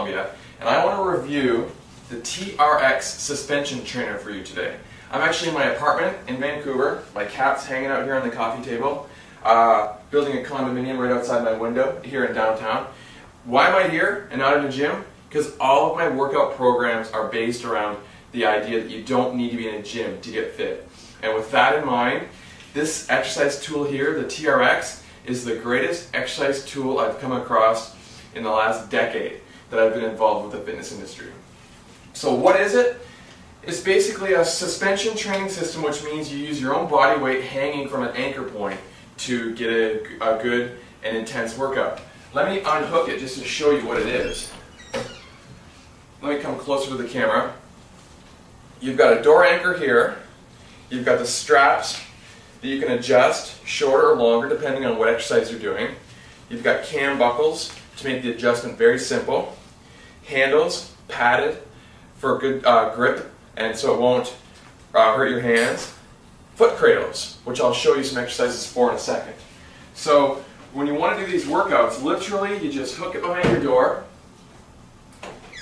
Columbia, and I want to review the TRX suspension trainer for you today. I'm actually in my apartment in Vancouver. My cat's hanging out here on the coffee table, building a condominium right outside my window here in downtown. Why am I here and not in a gym? Because all of my workout programs are based around the idea that you don't need to be in a gym to get fit. And with that in mind, this exercise tool here, the TRX, is the greatest exercise tool I've come across in the last decade that I've been involved with the fitness industry. So what is it? It's basically a suspension training system, which means you use your own body weight hanging from an anchor point to get a good and intense workout. Let me unhook it just to show you what it is. Let me come closer to the camera. You've got a door anchor here. You've got the straps that you can adjust, shorter or longer, depending on what exercise you're doing. You've got cam buckles to make the adjustment very simple. Handles, padded for good grip, and so it won't hurt your hands. Foot cradles, which I'll show you some exercises for in a second. So when you want to do these workouts, literally you just hook it behind your door,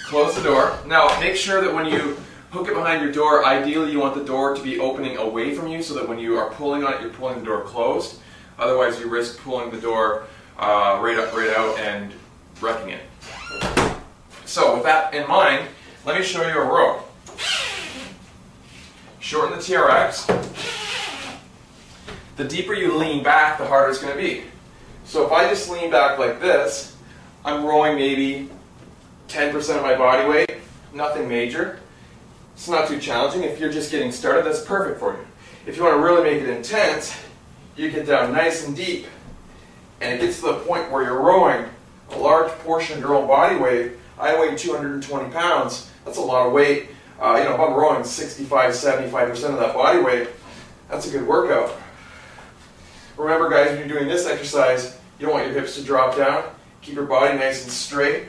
close the door. Now make sure that when you hook it behind your door, ideally you want the door to be opening away from you so that when you are pulling on it, you're pulling the door closed. Otherwise you risk pulling the door right out and wrecking it. So with that in mind, let me show you a row. Shorten the TRX. The deeper you lean back, the harder it's going to be. So if I just lean back like this, I'm rowing maybe 10% of my body weight, nothing major. It's not too challenging. If you're just getting started, that's perfect for you. If you want to really make it intense, you get down nice and deep, and it gets to the point where you're rowing a large portion of your own body weight. I weigh 220 pounds. That's a lot of weight. If I'm rowing 65, 75% of that body weight, that's a good workout. Remember guys, when you're doing this exercise, you don't want your hips to drop down. Keep your body nice and straight.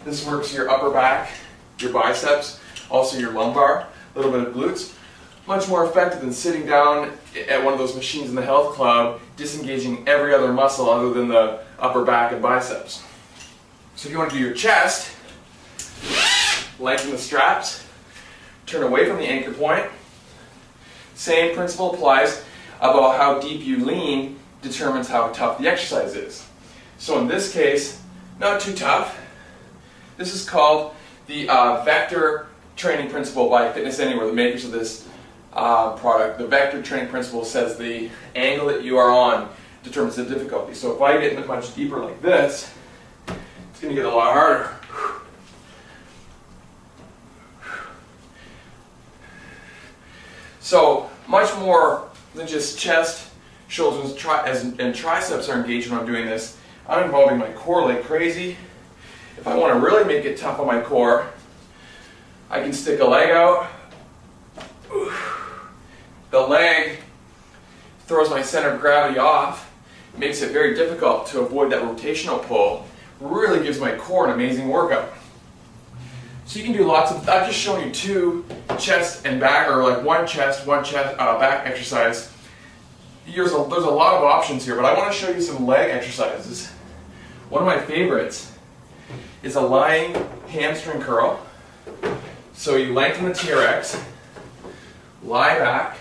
This works your upper back, your biceps, also your lumbar, a little bit of glutes. Much more effective than sitting down at one of those machines in the health club, disengaging every other muscle other than the upper back and biceps. So if you want to do your chest, lengthen the straps, turn away from the anchor point. Same principle applies about how deep you lean determines how tough the exercise is. So in this case, not too tough. This is called the vector training principle by Fitness Anywhere, the makers of this product. The vector training principle says the angle that you are on determines the difficulty. So if I get much deeper like this, it's going to get a lot harder. So much more than just chest, shoulders, and triceps are engaged when I'm doing this. I'm involving my core like crazy. If I want to really make it tough on my core, I can stick a leg out. The leg throws my center of gravity off, makes it very difficult to avoid that rotational pull. Really gives my core an amazing workout. So you can do lots of, I've just shown you two chest and back, or like one chest, back exercise. There's a lot of options here, but I want to show you some leg exercises. One of my favorites is a lying hamstring curl. So you lengthen the TRX, lie back,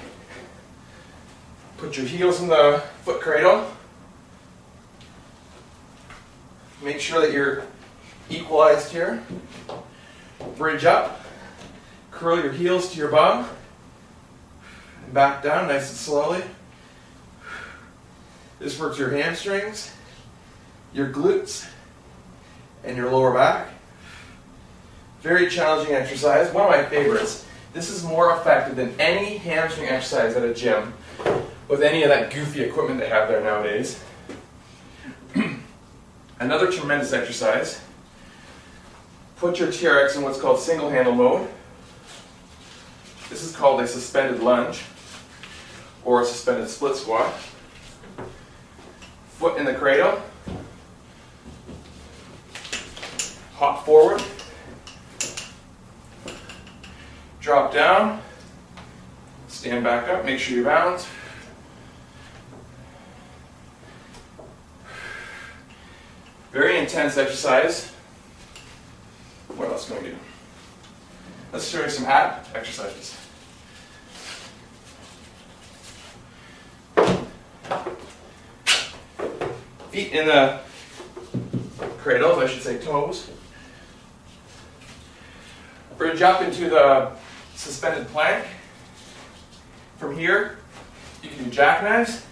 put your heels in the foot cradle, make sure that you're equalized here, bridge up, curl your heels to your bum, and back down nice and slowly. This works your hamstrings, your glutes, and your lower back. Very challenging exercise, one of my favorites. This is more effective than any hamstring exercise at a gym with any of that goofy equipment they have there nowadays. Another tremendous exercise. Put your TRX in what's called single handle mode. This is called a suspended lunge or a suspended split squat. Foot in the cradle. Hop forward. Drop down. Stand back up. Make sure you're balanced. Very intense exercise. What else can we do? Let's show you some ab exercises. Feet in the cradles, I should say toes. We're going to jump into the suspended plank. From here, you can do jackknives.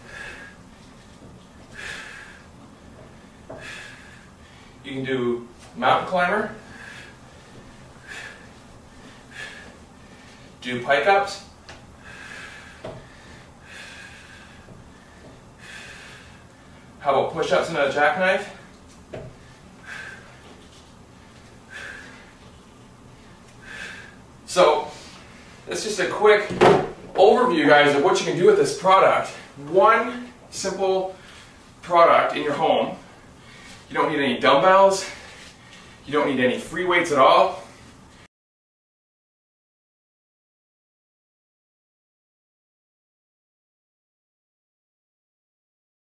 You can do mountain climber. Do pike ups. How about push-ups and a jackknife? So, that's just a quick overview, guys, of what you can do with this product. One simple product in your home. You don't need any dumbbells. You don't need any free weights at all.